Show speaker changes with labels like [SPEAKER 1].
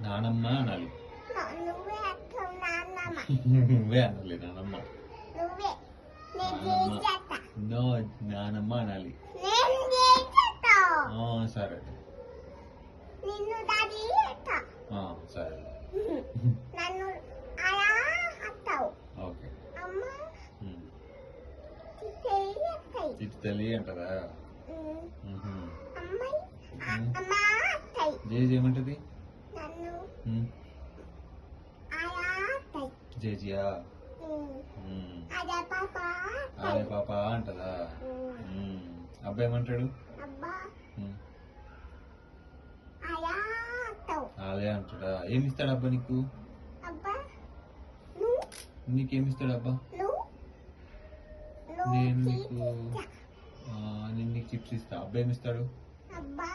[SPEAKER 1] నానమ్మ అనాలి.
[SPEAKER 2] నువ్వే అంటావు నాన్నమ్మ.
[SPEAKER 1] నువ్వే అనాలి నానమ్మ.
[SPEAKER 2] నువ్వే నేను
[SPEAKER 1] నానమ్మ.
[SPEAKER 2] చేసేస్తా.
[SPEAKER 1] నో, నానమ్మ అనాలి.
[SPEAKER 2] నేను చేసేస్తా.
[SPEAKER 1] సరే.
[SPEAKER 2] నిన్ను డాడీ చేస్తా.
[SPEAKER 1] సరే.
[SPEAKER 2] నన్ను అలా అంటావు.
[SPEAKER 1] ఓకే.
[SPEAKER 2] అమ్మ
[SPEAKER 1] ఇటు తల్లి అంటదా?
[SPEAKER 2] అమ్మాయి అమ్మ అత్తాయి.
[SPEAKER 1] జేజీ ఏమంటది?
[SPEAKER 2] నన్ను అలా అత్తాయి.
[SPEAKER 1] జేజియా?
[SPEAKER 2] అదే పాప
[SPEAKER 1] అదే పాప అంటదా? అబ్బాయి ఏమంటాడు?
[SPEAKER 2] అబ్బా అలా అత్తావు.
[SPEAKER 1] అదే అంటాడా? ఏమిస్తాడు అబ్బా నీకు?
[SPEAKER 2] అబ్బా నువ్వు
[SPEAKER 1] నీకేమిస్తాడు అబ్బా?
[SPEAKER 2] నువ్వు
[SPEAKER 1] నేను నీకు చిప్స్ ఇస్తా. అబ్బా ఏమిస్తాడు?
[SPEAKER 2] అబ్బా